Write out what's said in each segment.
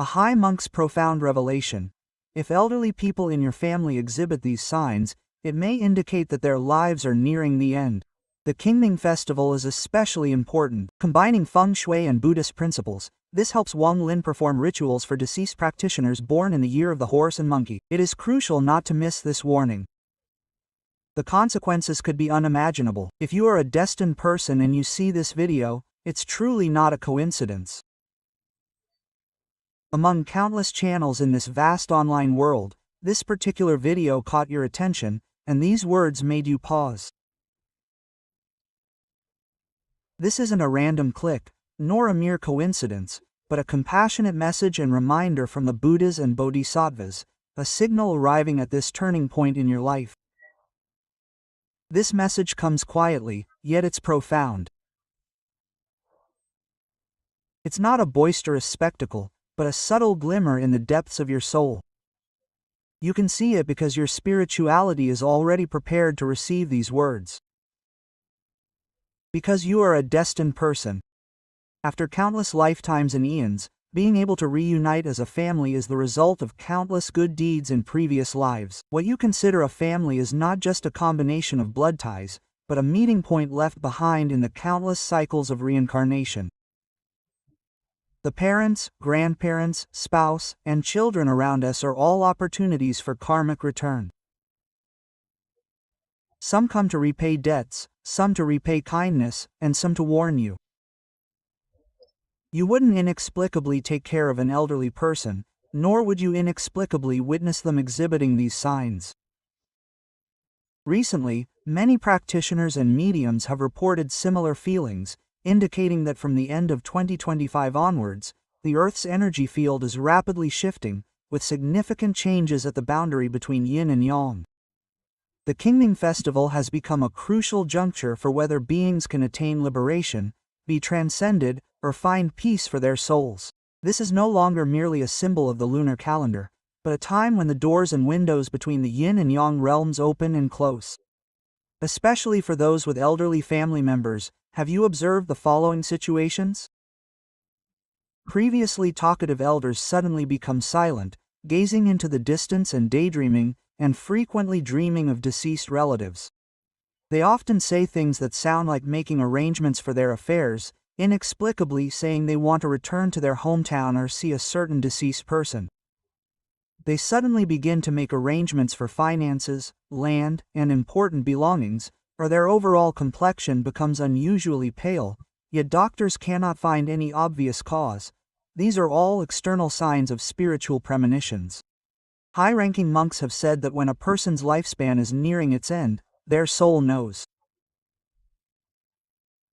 A high monk's profound revelation. If elderly people in your family exhibit these signs, it may indicate that their lives are nearing the end. The Qingming festival is especially important. Combining feng shui and Buddhist principles, this helps Wang Lin perform rituals for deceased practitioners born in the year of the horse and monkey. It is crucial not to miss this warning. The consequences could be unimaginable. If you are a destined person and you see this video, it's truly not a coincidence. Among countless channels in this vast online world, this particular video caught your attention, and these words made you pause. This isn't a random click, nor a mere coincidence, but a compassionate message and reminder from the Buddhas and Bodhisattvas, a signal arriving at this turning point in your life. This message comes quietly, yet it's profound. It's not a boisterous spectacle, but a subtle glimmer in the depths of your soul. You can see it because your spirituality is already prepared to receive these words. Because you are a destined person. After countless lifetimes and eons, being able to reunite as a family is the result of countless good deeds in previous lives. What you consider a family is not just a combination of blood ties, but a meeting point left behind in the countless cycles of reincarnation. The parents, grandparents, spouse, and children around us are all opportunities for karmic return. Some come to repay debts, some to repay kindness, and some to warn you. You wouldn't inexplicably take care of an elderly person, nor would you inexplicably witness them exhibiting these signs. Recently, many practitioners and mediums have reported similar feelings, indicating that from the end of 2025 onwards, the Earth's energy field is rapidly shifting, with significant changes at the boundary between yin and yang. The Qingming festival has become a crucial juncture for whether beings can attain liberation, be transcended, or find peace for their souls. This is no longer merely a symbol of the lunar calendar, but a time when the doors and windows between the yin and yang realms open and close. Especially for those with elderly family members, have you observed the following situations? Previously talkative elders suddenly become silent, gazing into the distance and daydreaming, and frequently dreaming of deceased relatives. They often say things that sound like making arrangements for their affairs, inexplicably saying they want to return to their hometown or see a certain deceased person. They suddenly begin to make arrangements for finances, land, and important belongings, or their overall complexion becomes unusually pale, yet doctors cannot find any obvious cause. These are all external signs of spiritual premonitions. High-ranking monks have said that when a person's lifespan is nearing its end, their soul knows.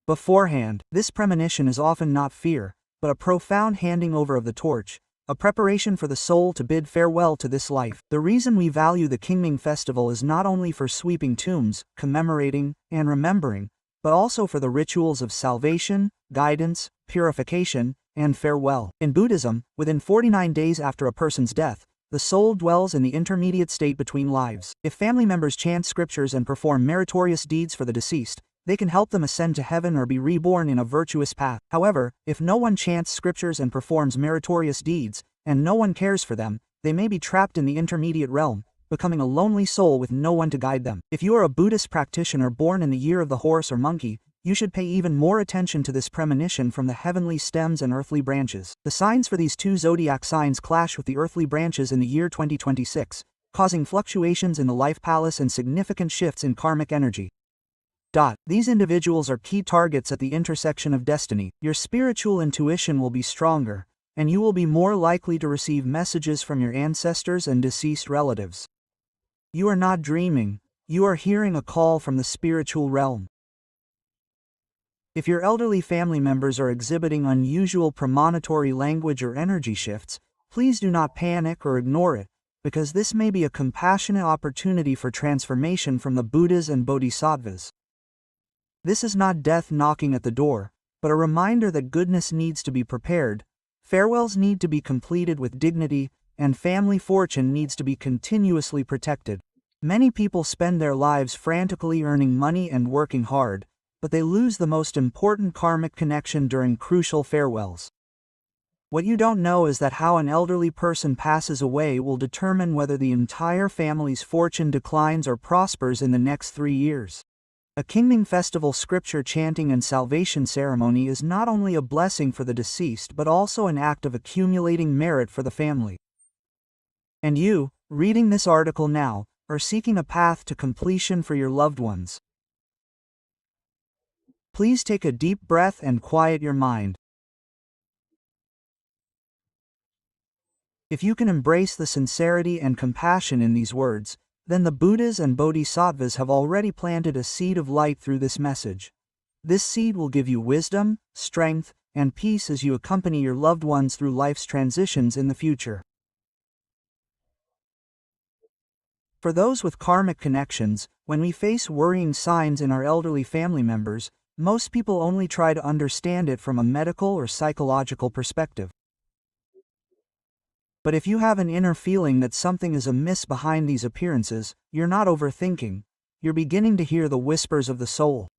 Beforehand, this premonition is often not fear, but a profound handing over of the torch, a preparation for the soul to bid farewell to this life. The reason we value the Qingming festival is not only for sweeping tombs, commemorating, and remembering, but also for the rituals of salvation, guidance, purification, and farewell. In Buddhism, within 49 days after a person's death, the soul dwells in the intermediate state between lives. If family members chant scriptures and perform meritorious deeds for the deceased, they can help them ascend to heaven or be reborn in a virtuous path. However, if no one chants scriptures and performs meritorious deeds, and no one cares for them, they may be trapped in the intermediate realm, becoming a lonely soul with no one to guide them. If you are a Buddhist practitioner born in the year of the horse or monkey, you should pay even more attention to this premonition from the heavenly stems and earthly branches. The signs for these two zodiac signs clash with the earthly branches in the year 2026, causing fluctuations in the life palace and significant shifts in karmic energy. These individuals are key targets at the intersection of destiny. Your spiritual intuition will be stronger, and you will be more likely to receive messages from your ancestors and deceased relatives. You are not dreaming, you are hearing a call from the spiritual realm. If your elderly family members are exhibiting unusual premonitory language or energy shifts, please do not panic or ignore it, because this may be a compassionate opportunity for transformation from the Buddhas and Bodhisattvas. This is not death knocking at the door, but a reminder that goodness needs to be prepared, farewells need to be completed with dignity, and family fortune needs to be continuously protected. Many people spend their lives frantically earning money and working hard, but they lose the most important karmic connection during crucial farewells. What you don't know is that how an elderly person passes away will determine whether the entire family's fortune declines or prospers in the next 3 years. A Qingming festival scripture chanting and salvation ceremony is not only a blessing for the deceased but also an act of accumulating merit for the family. And you, reading this article now, are seeking a path to completion for your loved ones. Please take a deep breath and quiet your mind. If you can embrace the sincerity and compassion in these words, then the Buddhas and Bodhisattvas have already planted a seed of light through this message. This seed will give you wisdom, strength, and peace as you accompany your loved ones through life's transitions in the future. For those with karmic connections, when we face worrying signs in our elderly family members, most people only try to understand it from a medical or psychological perspective. But if you have an inner feeling that something is amiss behind these appearances, you're not overthinking, you're beginning to hear the whispers of the soul.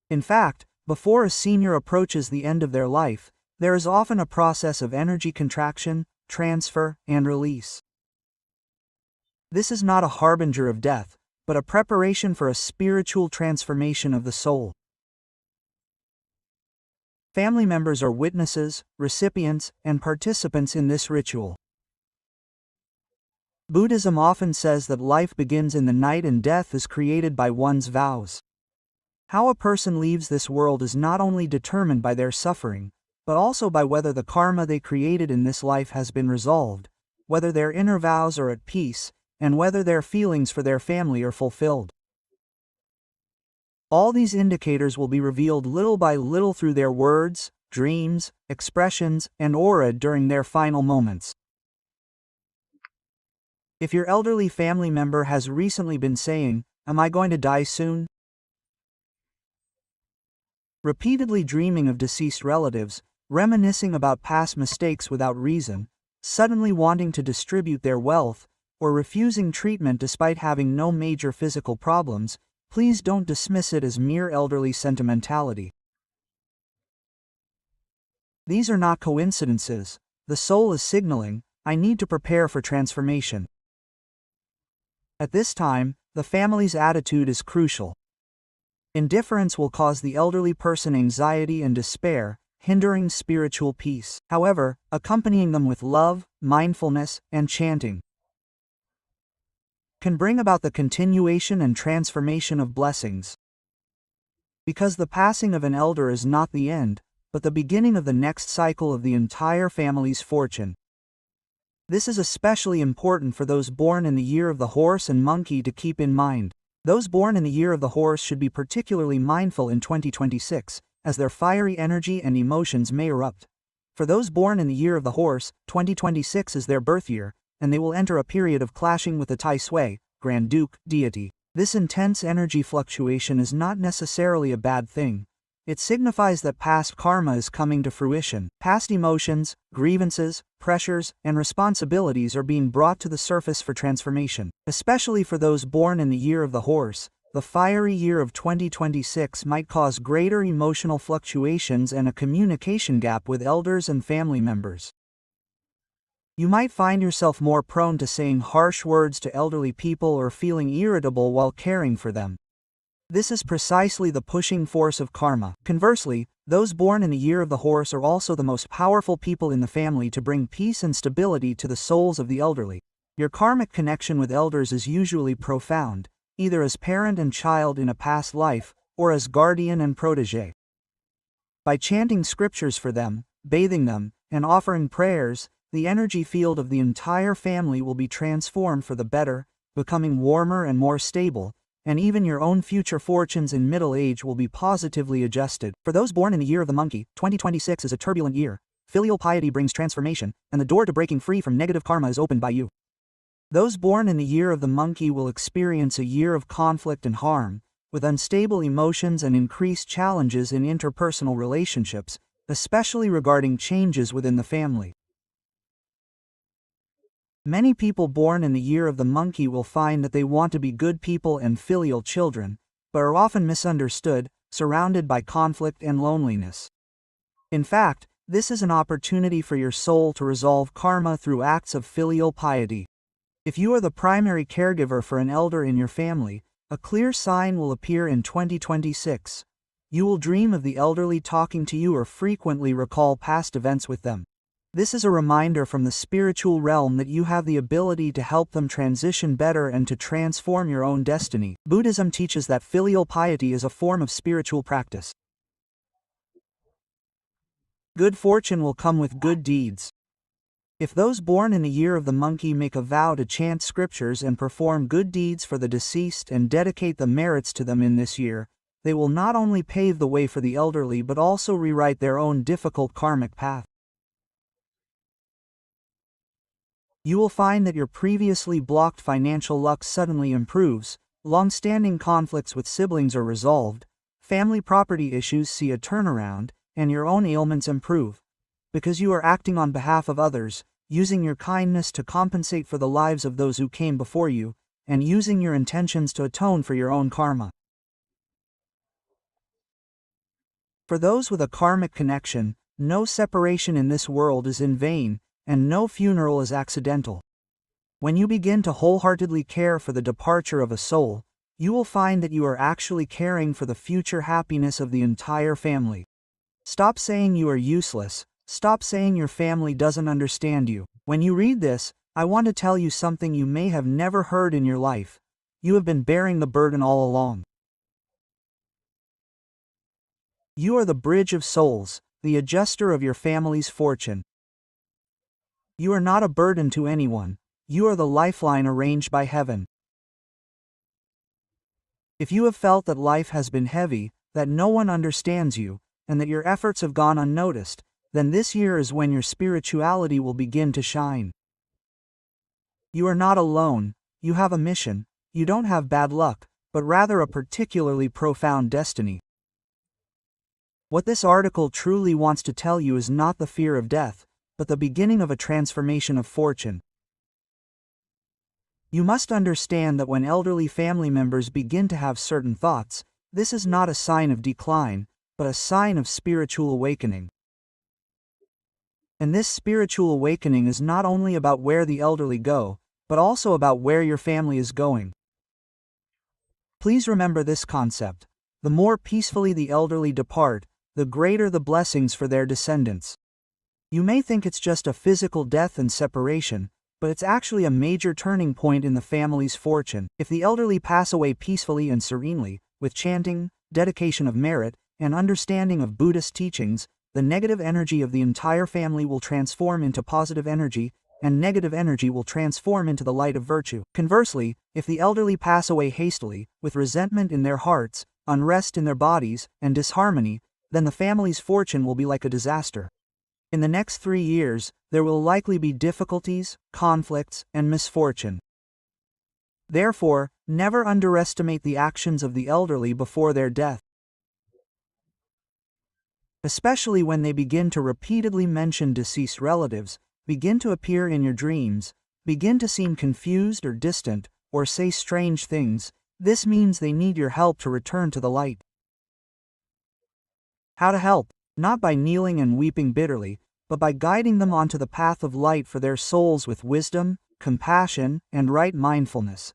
In fact, before a senior approaches the end of their life, there is often a process of energy contraction, transfer, and release. This is not a harbinger of death, but a preparation for a spiritual transformation of the soul. Family members are witnesses, recipients, and participants in this ritual. Buddhism often says that life begins in the night and death is created by one's vows. How a person leaves this world is not only determined by their suffering, but also by whether the karma they created in this life has been resolved, whether their inner vows are at peace, and whether their feelings for their family are fulfilled. All these indicators will be revealed little by little through their words, dreams, expressions, and aura during their final moments. If your elderly family member has recently been saying, "Am I going to die soon?" repeatedly dreaming of deceased relatives, reminiscing about past mistakes without reason, suddenly wanting to distribute their wealth, or refusing treatment despite having no major physical problems, please don't dismiss it as mere elderly sentimentality. These are not coincidences. The soul is signaling, "I need to prepare for transformation." At this time, the family's attitude is crucial. Indifference will cause the elderly person anxiety and despair, hindering spiritual peace. However, accompanying them with love, mindfulness, and chanting can bring about the continuation and transformation of blessings. Because the passing of an elder is not the end, but the beginning of the next cycle of the entire family's fortune. This is especially important for those born in the year of the horse and monkey to keep in mind. Those born in the year of the horse should be particularly mindful in 2026, as their fiery energy and emotions may erupt. For those born in the year of the horse, 2026 is their birth year, and they will enter a period of clashing with the Tai Sui, Grand Duke, deity. This intense energy fluctuation is not necessarily a bad thing. It signifies that past karma is coming to fruition. Past emotions, grievances, pressures, and responsibilities are being brought to the surface for transformation. Especially for those born in the year of the horse, the fiery year of 2026 might cause greater emotional fluctuations and a communication gap with elders and family members. You might find yourself more prone to saying harsh words to elderly people or feeling irritable while caring for them. This is precisely the pushing force of karma. Conversely, those born in the year of the horse are also the most powerful people in the family to bring peace and stability to the souls of the elderly. Your karmic connection with elders is usually profound, either as parent and child in a past life, or as guardian and protege. By chanting scriptures for them, bathing them, and offering prayers, the energy field of the entire family will be transformed for the better, becoming warmer and more stable, and even your own future fortunes in middle age will be positively adjusted. For those born in the year of the monkey, 2026 is a turbulent year. Filial piety brings transformation, and the door to breaking free from negative karma is opened by you. Those born in the year of the monkey will experience a year of conflict and harm, with unstable emotions and increased challenges in interpersonal relationships, especially regarding changes within the family. Many people born in the year of the monkey will find that they want to be good people and filial children, but are often misunderstood, surrounded by conflict and loneliness. In fact, This is an opportunity for your soul to resolve karma through acts of filial piety. If you are the primary caregiver for an elder in your family, a clear sign will appear in 2026. You will dream of the elderly talking to you or frequently recall past events with them. This is a reminder from the spiritual realm that you have the ability to help them transition better and to transform your own destiny. Buddhism teaches that filial piety is a form of spiritual practice. Good fortune will come with good deeds. If those born in the year of the monkey make a vow to chant scriptures and perform good deeds for the deceased and dedicate the merits to them in this year, they will not only pave the way for the elderly but also rewrite their own difficult karmic path. You will find that your previously blocked financial luck suddenly improves, long-standing conflicts with siblings are resolved, family property issues see a turnaround, and your own ailments improve. Because you are acting on behalf of others, using your kindness to compensate for the lives of those who came before you, and using your intentions to atone for your own karma. For those with a karmic connection, no separation in this world is in vain, and no funeral is accidental. When you begin to wholeheartedly care for the departure of a soul, you will find that you are actually caring for the future happiness of the entire family. Stop saying you are useless. Stop saying your family doesn't understand you. When you read this, I want to tell you something you may have never heard in your life. You have been bearing the burden all along. You are the bridge of souls, the adjuster of your family's fortune. You are not a burden to anyone. You are the lifeline arranged by heaven. If you have felt that life has been heavy, that no one understands you, and that your efforts have gone unnoticed, then this year is when your spirituality will begin to shine. You are not alone. You have a mission. You don't have bad luck, but rather a particularly profound destiny. What this article truly wants to tell you is not the fear of death, but the beginning of a transformation of fortune. You must understand that when elderly family members begin to have certain thoughts, this is not a sign of decline, but a sign of spiritual awakening. And this spiritual awakening is not only about where the elderly go, but also about where your family is going. Please remember this concept. The more peacefully the elderly depart, the greater the blessings for their descendants. You may think it's just a physical death and separation, but it's actually a major turning point in the family's fortune. If the elderly pass away peacefully and serenely, with chanting, dedication of merit, and understanding of Buddhist teachings, the negative energy of the entire family will transform into positive energy, and negative energy will transform into the light of virtue. Conversely, if the elderly pass away hastily, with resentment in their hearts, unrest in their bodies, and disharmony, then the family's fortune will be like a disaster. In the next 3 years, there will likely be difficulties, conflicts, and misfortune. Therefore, never underestimate the actions of the elderly before their death. Especially when they begin to repeatedly mention deceased relatives, begin to appear in your dreams, begin to seem confused or distant, or say strange things, this means they need your help to return to the light. How to help? Not by kneeling and weeping bitterly, but by guiding them onto the path of light for their souls with wisdom, compassion, and right mindfulness.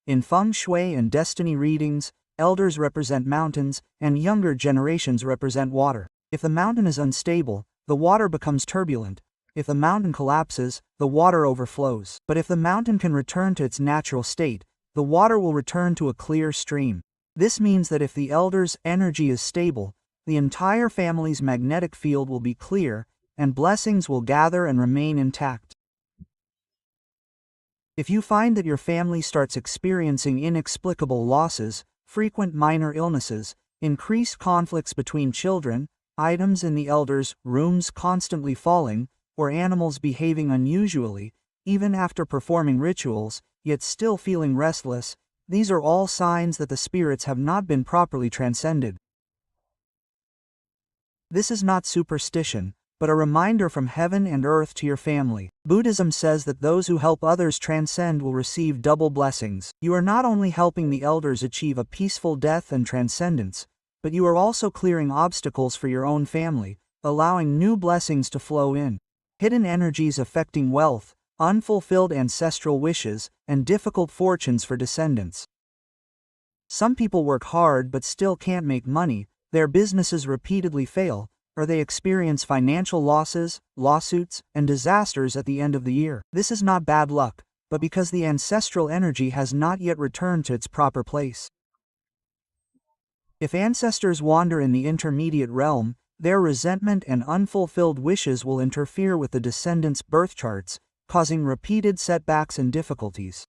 In feng shui and destiny readings, elders represent mountains, and younger generations represent water. If the mountain is unstable, the water becomes turbulent. If the mountain collapses, the water overflows. But if the mountain can return to its natural state, the water will return to a clear stream. This means that if the elder's energy is stable, the entire family's magnetic field will be clear, and blessings will gather and remain intact. If you find that your family starts experiencing inexplicable losses, frequent minor illnesses, increased conflicts between children, items in the elders' rooms constantly falling, or animals behaving unusually, even after performing rituals, yet still feeling restless, these are all signs that the spirits have not been properly transcended. This is not superstition, but a reminder from heaven and earth to your family. Buddhism says that those who help others transcend will receive double blessings. You are not only helping the elders achieve a peaceful death and transcendence, but you are also clearing obstacles for your own family, allowing new blessings to flow in. Hidden energies affecting wealth, unfulfilled ancestral wishes, and difficult fortunes for descendants. Some people work hard but still can't make money, their businesses repeatedly fail, or they experience financial losses, lawsuits, and disasters at the end of the year. This is not bad luck, but because the ancestral energy has not yet returned to its proper place. If ancestors wander in the intermediate realm, their resentment and unfulfilled wishes will interfere with the descendants' birth charts, causing repeated setbacks and difficulties.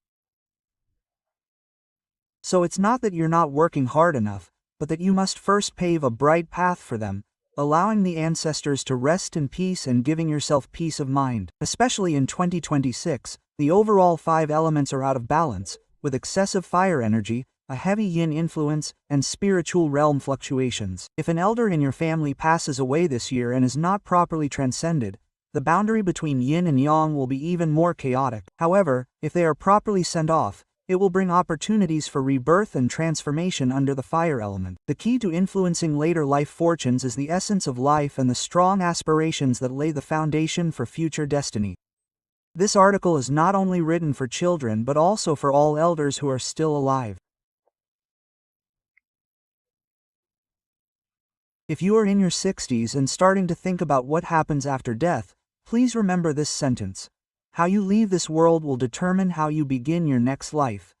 So it's not that you're not working hard enough, but that you must first pave a bright path for them, allowing the ancestors to rest in peace and giving yourself peace of mind. Especially in 2026, the overall 5 elements are out of balance, with excessive fire energy, a heavy yin influence, and spiritual realm fluctuations. If an elder in your family passes away this year and is not properly transcended, the boundary between yin and yang will be even more chaotic. However, if they are properly sent off, it will bring opportunities for rebirth and transformation under the fire element. The key to influencing later life fortunes is the essence of life and the strong aspirations that lay the foundation for future destiny. This article is not only written for children but also for all elders who are still alive. If you are in your 60s and starting to think about what happens after death, please remember this sentence. How you leave this world will determine how you begin your next life.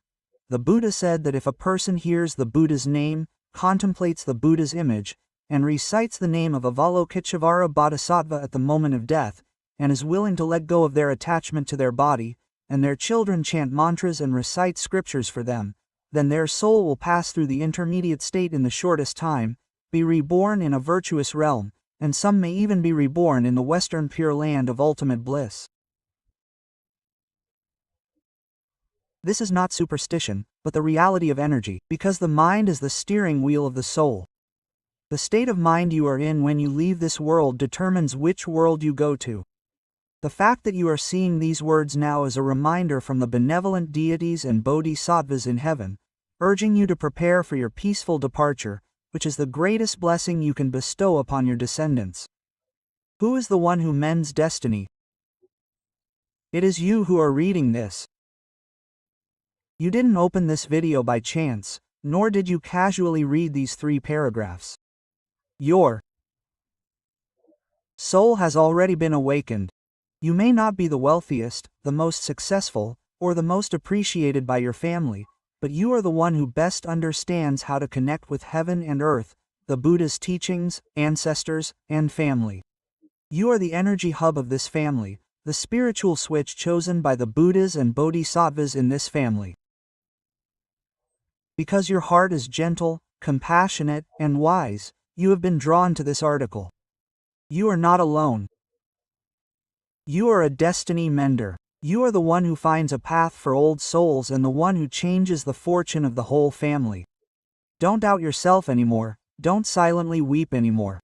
The Buddha said that if a person hears the Buddha's name, contemplates the Buddha's image, and recites the name of Avalokiteshvara Bodhisattva at the moment of death, and is willing to let go of their attachment to their body, and their children chant mantras and recite scriptures for them, then their soul will pass through the intermediate state in the shortest time, be reborn in a virtuous realm, and some may even be reborn in the Western Pure Land of ultimate bliss. This is not superstition, but the reality of energy, because the mind is the steering wheel of the soul. The state of mind you are in when you leave this world determines which world you go to. The fact that you are seeing these words now is a reminder from the benevolent deities and bodhisattvas in heaven, urging you to prepare for your peaceful departure, which is the greatest blessing you can bestow upon your descendants. Who is the one who mends destiny? It is you who are reading this. You didn't open this video by chance, nor did you casually read these 3 paragraphs. Your soul has already been awakened. You may not be the wealthiest, the most successful, or the most appreciated by your family, but you are the one who best understands how to connect with heaven and earth, the Buddha's teachings, ancestors, and family. You are the energy hub of this family, the spiritual switch chosen by the Buddhas and bodhisattvas in this family. Because your heart is gentle, compassionate, and wise, you have been drawn to this article. You are not alone. You are a destiny mender. You are the one who finds a path for old souls and the one who changes the fortune of the whole family. Don't doubt yourself anymore, don't silently weep anymore.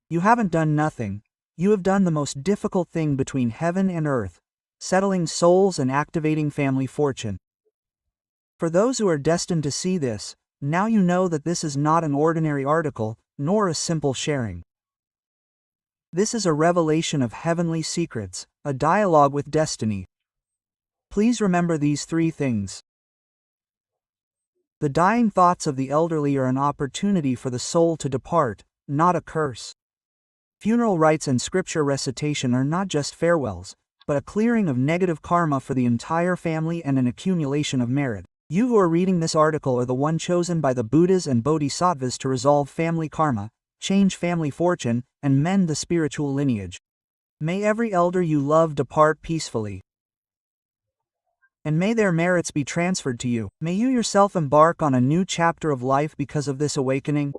You haven't done nothing. You have done the most difficult thing between heaven and earth, settling souls and activating family fortune. For those who are destined to see this, now you know that this is not an ordinary article, nor a simple sharing. This is a revelation of heavenly secrets, a dialogue with destiny. Please remember these 3 things. The dying thoughts of the elderly are an opportunity for the soul to depart, not a curse. Funeral rites and scripture recitation are not just farewells, but a clearing of negative karma for the entire family and an accumulation of merit. You who are reading this article are the one chosen by the Buddhas and Bodhisattvas to resolve family karma, change family fortune, and mend the spiritual lineage. May every elder you love depart peacefully. And may their merits be transferred to you. May you yourself embark on a new chapter of life because of this awakening.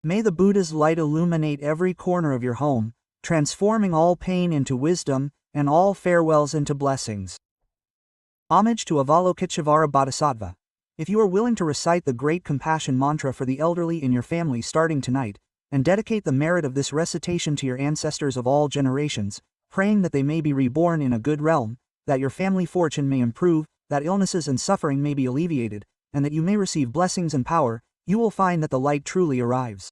May the Buddha's light illuminate every corner of your home, transforming all pain into wisdom, and all farewells into blessings. Homage to Avalokiteshvara Bodhisattva. If you are willing to recite the great compassion mantra for the elderly in your family starting tonight, and dedicate the merit of this recitation to your ancestors of all generations, praying that they may be reborn in a good realm, that your family fortune may improve, that illnesses and suffering may be alleviated, and that you may receive blessings and power, you will find that the light truly arrives.